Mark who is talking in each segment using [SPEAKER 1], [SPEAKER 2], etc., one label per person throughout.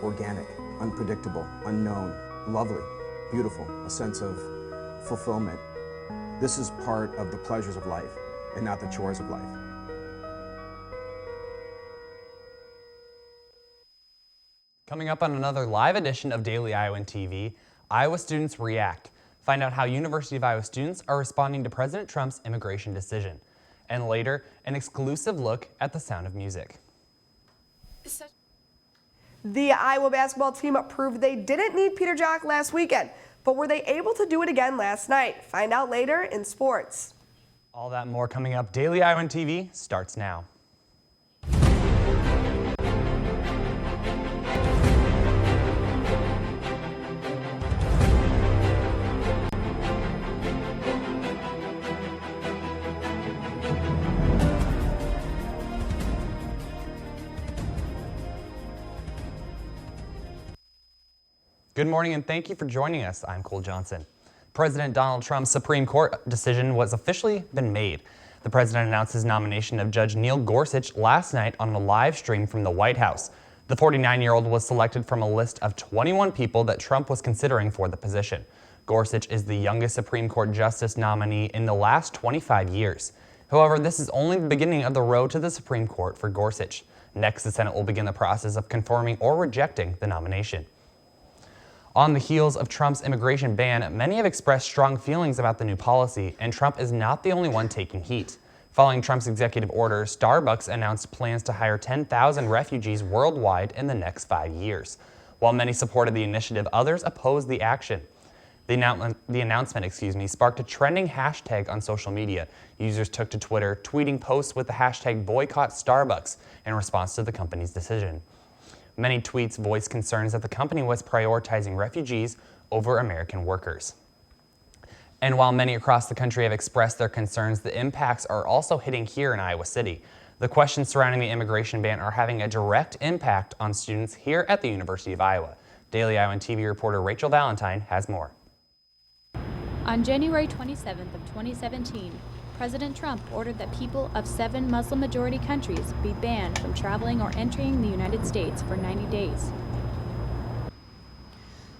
[SPEAKER 1] organic, unpredictable, unknown, lovely, beautiful, a sense of fulfillment. This is part of the pleasures of life and not the chores of life.
[SPEAKER 2] Coming up on another live edition of Daily Iowan TV, Iowa students react. Find out how University of Iowa students are responding to President Trump's immigration decision. And later, an exclusive look at The Sound of Music.
[SPEAKER 3] The Iowa basketball team proved they didn't need Peter Jok last weekend, but were they able to do it again last night? Find out later in sports.
[SPEAKER 2] All that and more coming up. Daily Iowan TV starts now. Good morning and thank you for joining us. I'm Cole Johnson. President Donald Trump's Supreme Court decision was officially been made. The president announced his nomination of Judge Neil Gorsuch last night on a live stream from the White House. The 49-year-old was selected from a list of 21 people that Trump was considering for the position. Gorsuch is the youngest Supreme Court justice nominee in the last 25 years. However, this is only the beginning of the road to the Supreme Court for Gorsuch. Next, the Senate will begin the process of confirming or rejecting the nomination. On the heels of Trump's immigration ban, many have expressed strong feelings about the new policy, and Trump is not the only one taking heat. Following Trump's executive order, Starbucks announced plans to hire 10,000 refugees worldwide in the next 5 years. While many supported the initiative, others opposed the action. The announcement, sparked a trending hashtag on social media. Users took to Twitter, tweeting posts with the hashtag boycott Starbucks in response to the company's decision. Many tweets voiced concerns that the company was prioritizing refugees over American workers. And while many across the country have expressed their concerns, the impacts are also hitting here in Iowa City. The questions surrounding the immigration ban are having a direct impact on students here at the University of Iowa. Daily Iowan TV reporter Rachel Valentine has more.
[SPEAKER 4] On January 27th of 2017, President Trump ordered that people of 7 Muslim-majority countries be banned from traveling or entering the United States for 90 days.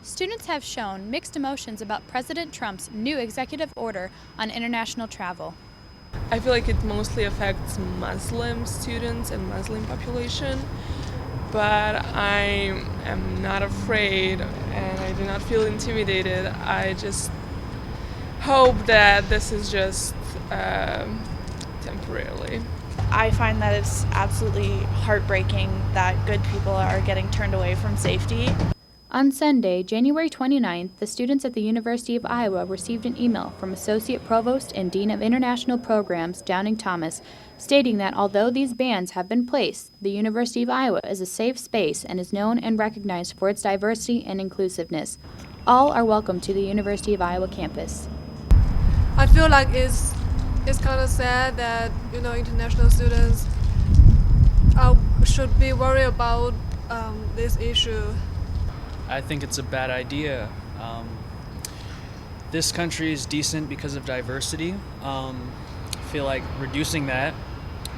[SPEAKER 4] Students have shown mixed emotions about President Trump's new executive order on international travel.
[SPEAKER 5] I feel like it mostly affects Muslim students and Muslim population, but I am not afraid and I do not feel intimidated. I just hope that this is just temporarily.
[SPEAKER 6] I find that it's absolutely heartbreaking that good people are getting turned away from safety.
[SPEAKER 4] On Sunday, January 29th, the students at the University of Iowa received an email from Associate Provost and Dean of International Programs Downing Thomas stating that although these bans have been placed, the University of Iowa is a safe space and is known and recognized for its diversity and inclusiveness. All are welcome to the University of Iowa campus.
[SPEAKER 7] I feel like it's kind of sad that international students should be worried about this issue.
[SPEAKER 8] I think it's a bad idea. This country is decent because of diversity. I feel like reducing that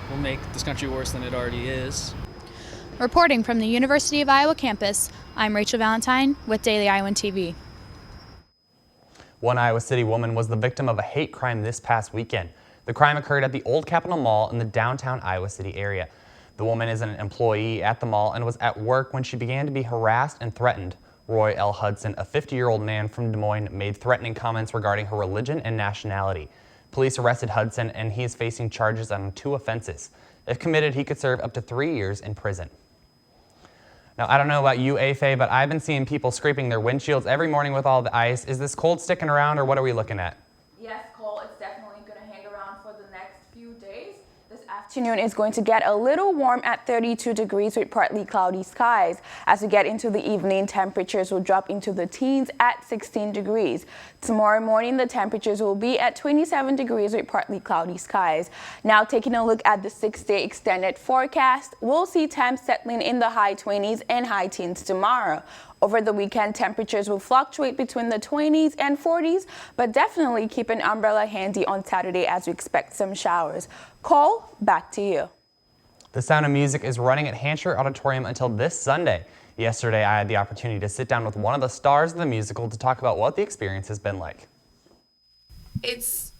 [SPEAKER 8] will make this country worse than it already is.
[SPEAKER 4] Reporting from the University of Iowa campus, I'm Rachel Valentine with Daily Iowan TV.
[SPEAKER 2] One Iowa City woman was the victim of a hate crime this past weekend. The crime occurred at the Old Capitol Mall in the downtown Iowa City area. The woman is an employee at the mall and was at work when she began to be harassed and threatened. Roy L. Hudson, a 50-year-old man from Des Moines, made threatening comments regarding her religion and nationality. Police arrested Hudson and he is facing charges on 2 offenses. If committed, he could serve up to 3 years in prison. Now, I don't know about you, Afe, but I've been seeing people scraping their windshields every morning with all the ice. Is this cold sticking around, or what are we looking at?
[SPEAKER 9] Yes, Cole, it's definitely going to hang around for the next few days. This afternoon is going to get a little warm at 32 degrees with partly cloudy skies. As we get into the evening, temperatures will drop into the teens at 16 degrees. Tomorrow morning, the temperatures will be at 27 degrees with partly cloudy skies. Now, taking a look at the 6-day extended forecast, we'll see temps settling in the high 20s and high teens tomorrow. Over the weekend, temperatures will fluctuate between the 20s and 40s, but definitely keep an umbrella handy on Saturday as we expect some showers. Cole, back to you.
[SPEAKER 2] The Sound of Music is running at Hansher Auditorium until this Sunday. Yesterday, I had the opportunity to sit down with one of the stars of the musical to talk about what the experience has been like.
[SPEAKER 10] It's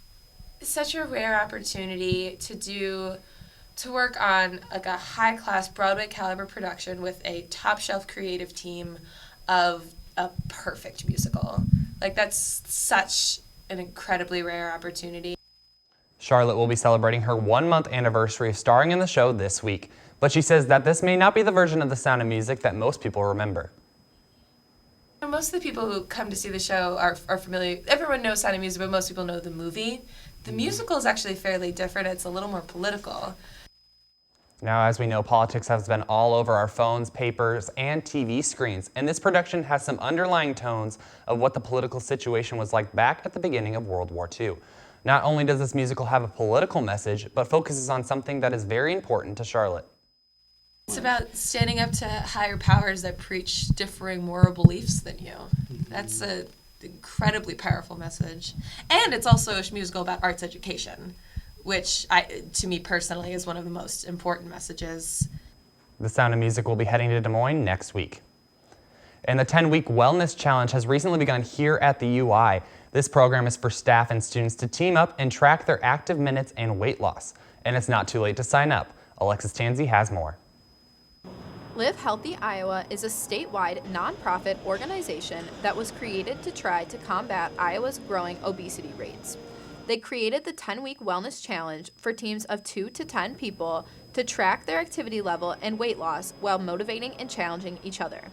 [SPEAKER 10] such a rare opportunity to work on like a high-class Broadway caliber production with a top-shelf creative team of a perfect musical. Like, that's such an incredibly rare opportunity.
[SPEAKER 2] Charlotte will be celebrating her 1-month anniversary of starring in the show this week, but she says that this may not be the version of The Sound of Music that most people remember.
[SPEAKER 10] Most of the people who come to see the show are familiar. Everyone knows Sound of Music, but most people know the movie. The musical is actually fairly different. It's a little more political.
[SPEAKER 2] Now, as we know, politics has been all over our phones, papers, and TV screens, and this production has some underlying tones of what the political situation was like back at the beginning of World War II. Not only does this musical have a political message, but focuses on something that is very important to Charlotte.
[SPEAKER 10] It's about standing up to higher powers that preach differing moral beliefs than you. That's an incredibly powerful message. And it's also a musical about arts education, which to me personally is one of the most important messages.
[SPEAKER 2] The Sound of Music will be heading to Des Moines next week. And the 10-week wellness challenge has recently begun here at the UI. This program is for staff and students to team up and track their active minutes and weight loss. And it's not too late to sign up. Alexis Tanzi has more.
[SPEAKER 11] Live Healthy Iowa is a statewide nonprofit organization that was created to try to combat Iowa's growing obesity rates. They created the 10-week wellness challenge for teams of 2 to 10 people to track their activity level and weight loss while motivating and challenging each other.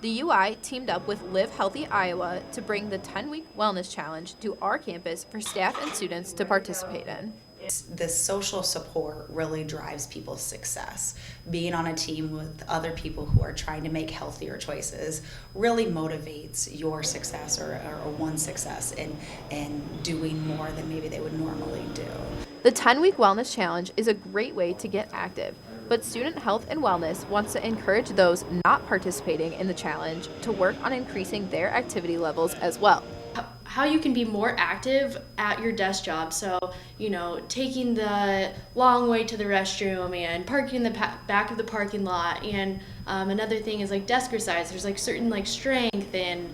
[SPEAKER 11] The UI teamed up with Live Healthy Iowa to bring the 10-week wellness challenge to our campus for staff and students to participate in.
[SPEAKER 12] The social support really drives people's success. Being on a team with other people who are trying to make healthier choices really motivates your success or one's success in doing more than maybe they would normally do.
[SPEAKER 11] The 10-week wellness challenge is a great way to get active, but Student Health and Wellness wants to encourage those not participating in the challenge to work on increasing their activity levels as well.
[SPEAKER 13] How you can be more active at your desk job. So, taking the long way to the restroom and parking in the back of the parking lot. And another thing is like desk exercise. There's certain strength and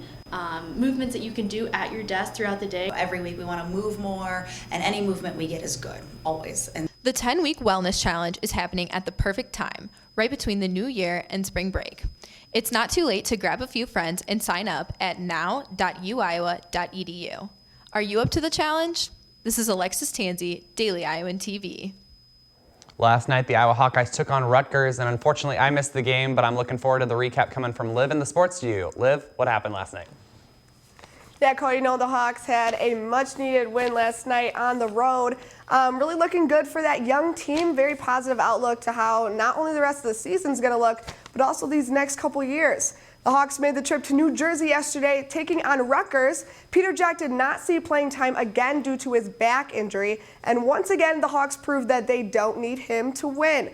[SPEAKER 13] movements that you can do at your desk throughout the day.
[SPEAKER 12] Every week we want to move more, and any movement we get is good, always. And
[SPEAKER 11] the 10-week wellness challenge is happening at the perfect time, right between the new year and spring break. It's not too late to grab a few friends and sign up at now.uiowa.edu. Are you up to the challenge? This is Alexis Tanzi, Daily Iowan TV.
[SPEAKER 2] Last night, the Iowa Hawkeyes took on Rutgers, and unfortunately, I missed the game, but I'm looking forward to the recap coming from Liv in the sports studio. Liv, what happened last night?
[SPEAKER 3] Yeah, Cody, the Hawks had a much-needed win last night on the road. Really looking good for that young team. Very positive outlook to how not only the rest of the season's going to look, but also these next couple years. The Hawks made the trip to New Jersey yesterday, taking on Rutgers. Peter Jack did not see playing time again due to his back injury, and once again, the Hawks proved that they don't need him to win.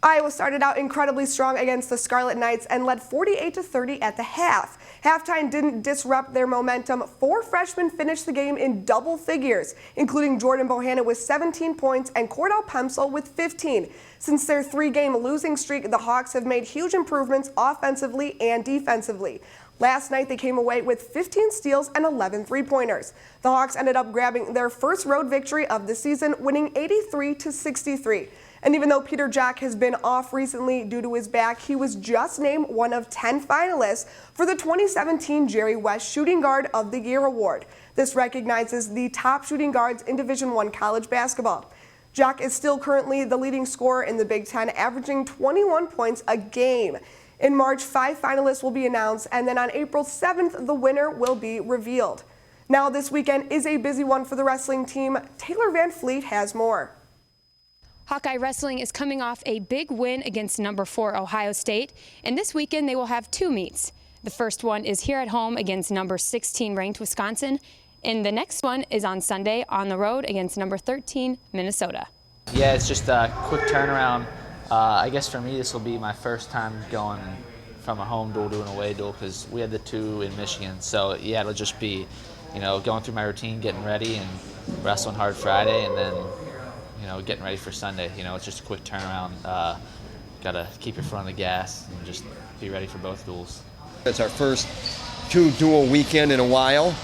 [SPEAKER 3] Iowa started out incredibly strong against the Scarlet Knights and led 48-30 at the half. Halftime didn't disrupt their momentum. 4 freshmen finished the game in double figures, including Jordan Bohanna with 17 points and Cordell Pemsel with 15. Since their 3-game losing streak, the Hawks have made huge improvements offensively and defensively. Last night, they came away with 15 steals and 11 three-pointers. The Hawks ended up grabbing their first road victory of the season, winning 83-63. And even though Peter Jack has been off recently due to his back, he was just named one of 10 finalists for the 2017 Jerry West Shooting Guard of the Year award. This recognizes the top shooting guards in Division I college basketball. Jack is still currently the leading scorer in the Big Ten, averaging 21 points a game. In March, 5 finalists will be announced, and then on April 7th, the winner will be revealed. Now, this weekend is a busy one for the wrestling team. Taylor Van Fleet has more.
[SPEAKER 14] Hawkeye Wrestling is coming off a big win against number 4 Ohio State, and this weekend they will have 2 meets. The first one is here at home against number 16 ranked Wisconsin, and the next one is on Sunday on the road against number 13 Minnesota.
[SPEAKER 15] Yeah, it's just a quick turnaround. I guess for me this will be my first time going from a home duel to an away duel because we had the 2 in Michigan. So yeah, it'll just be, going through my routine, getting ready and wrestling hard Friday, and then getting ready for Sunday. It's just a quick turnaround. got to keep your foot on the gas and just be ready for both duels.
[SPEAKER 16] It's our first 2 dual weekend in a while,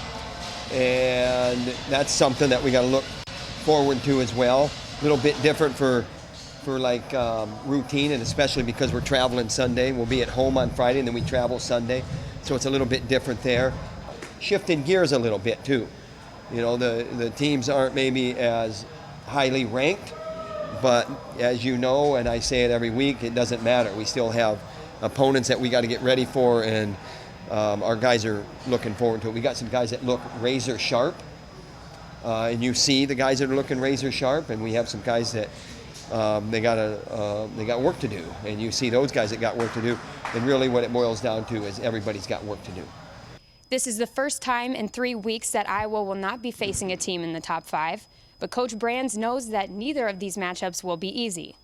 [SPEAKER 16] and that's something that we got to look forward to as well. A little bit different for like routine, and especially because we're traveling Sunday. We'll be at home on Friday and then we travel Sunday, so it's a little bit different there. Shifting gears a little bit too. You know, the teams aren't maybe as highly ranked, but as you know, and I say it every week, it doesn't matter. We still have opponents that we got to get ready for, and our guys are looking forward to it. We got some guys that look razor sharp, and you see the guys that are looking razor sharp, and we have some guys that they got work to do, and you see those guys that got work to do. And really what it boils down to is everybody's got work to do.
[SPEAKER 14] This is the first time in 3 weeks that Iowa will not be facing a team in the top 5, but Coach Brands knows that neither of these matchups will be easy.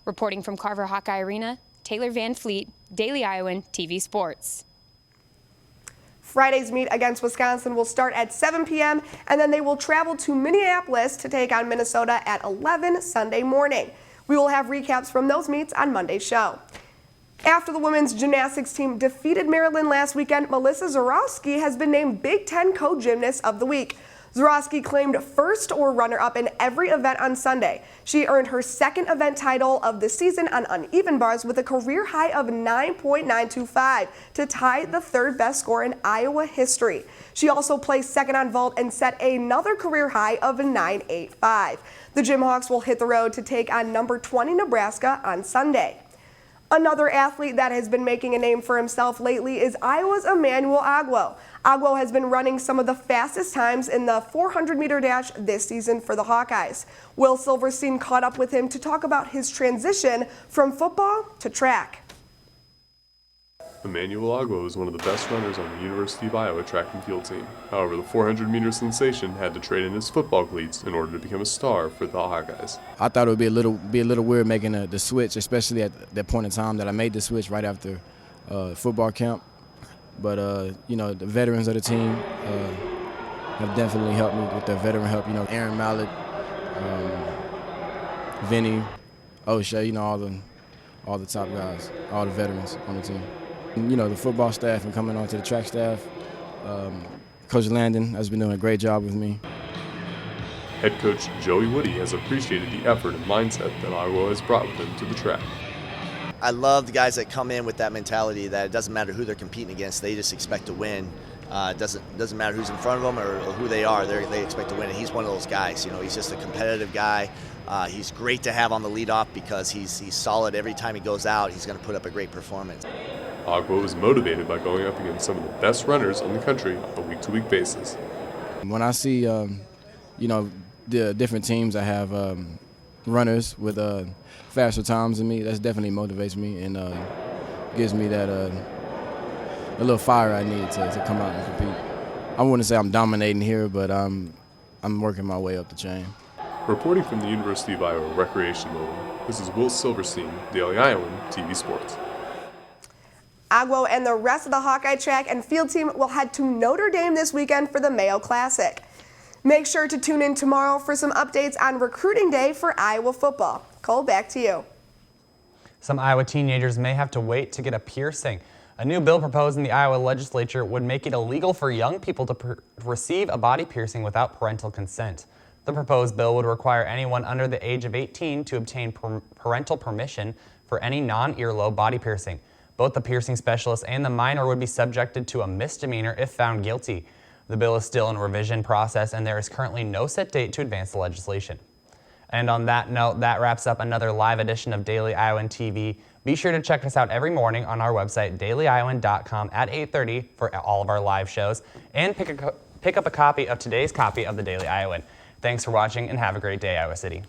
[SPEAKER 14] Reporting from Carver Hawkeye Arena, Taylor Van Fleet, Daily Iowan TV Sports.
[SPEAKER 3] Friday's meet against Wisconsin will start at 7 p.m. and then they will travel to Minneapolis to take on Minnesota at 11 Sunday morning. We will have recaps from those meets on Monday's show. After the women's gymnastics team defeated Maryland last weekend, Melissa Zorowski has been named Big Ten Co-Gymnast of the Week. Zorowski claimed first or runner-up in every event on Sunday. She earned her second event title of the season on uneven bars with a career high of 9.925 to tie the third best score in Iowa history. She also placed second on vault and set another career high of 9.85. The Jimhawks will hit the road to take on number 20 Nebraska on Sunday. Another athlete that has been making a name for himself lately is Iowa's Emmanuel Agwo. Agwo has been running some of the fastest times in the 400-meter dash this season for the Hawkeyes. Will Silverstein caught up with him to talk about his transition from football to track.
[SPEAKER 17] Emmanuel Agwo is one of the best runners on the University of Iowa track and field team. However, the 400-meter sensation had to trade in his football cleats in order to become a star for the Hawkeyes.
[SPEAKER 18] I thought it would be a little weird making the switch, especially at that point in time that I made the switch right after football camp. But you know, the veterans of the team have definitely helped me with their veteran help. You know, Aaron Mallett, Vinny, O'Shea, you know, all the top guys, all the veterans on the team. And, you know, the football staff and coming on to the track staff. Coach Landon has been doing a great job with me.
[SPEAKER 17] Head coach Joey Woody has appreciated the effort and mindset that Iowa has brought with him to the track.
[SPEAKER 19] I love the guys that come in with that mentality that it doesn't matter who they're competing against, they just expect to win. It doesn't matter who's in front of them or who they are, they expect to win, and he's one of those guys. You know, he's just a competitive guy. He's great to have on the leadoff because he's solid every time he goes out. He's going to put up a great performance.
[SPEAKER 17] Agwo is motivated by going up against some of the best runners in the country on a week-to-week basis.
[SPEAKER 18] When I see, you know, the different teams that have runners with faster times than me, that definitely motivates me and gives me that a little fire I need to come out and compete. I wouldn't say I'm dominating here, but I'm working my way up the chain.
[SPEAKER 17] Reporting from the University of Iowa Recreation Building, this is Will Silverstein, Daily Iowan TV Sports.
[SPEAKER 3] Agwo and the rest of the Hawkeye track and field team will head to Notre Dame this weekend for the Mayo Classic. Make sure to tune in tomorrow for some updates on recruiting day for Iowa football. Cole, back to you.
[SPEAKER 2] Some Iowa teenagers may have to wait to get a piercing. A new bill proposed in the Iowa legislature would make it illegal for young people to receive a body piercing without parental consent. The proposed bill would require anyone under the age of 18 to obtain parental permission for any non-earlobe body piercing. Both the piercing specialist and the minor would be subjected to a misdemeanor if found guilty. The bill is still in revision process, and there is currently no set date to advance the legislation. And on that note, that wraps up another live edition of Daily Iowan TV. Be sure to check us out every morning on our website, dailyiowan.com at 8:30 for all of our live shows, and pick up a copy of today's copy of the Daily Iowan. Thanks for watching, and have a great day, Iowa City.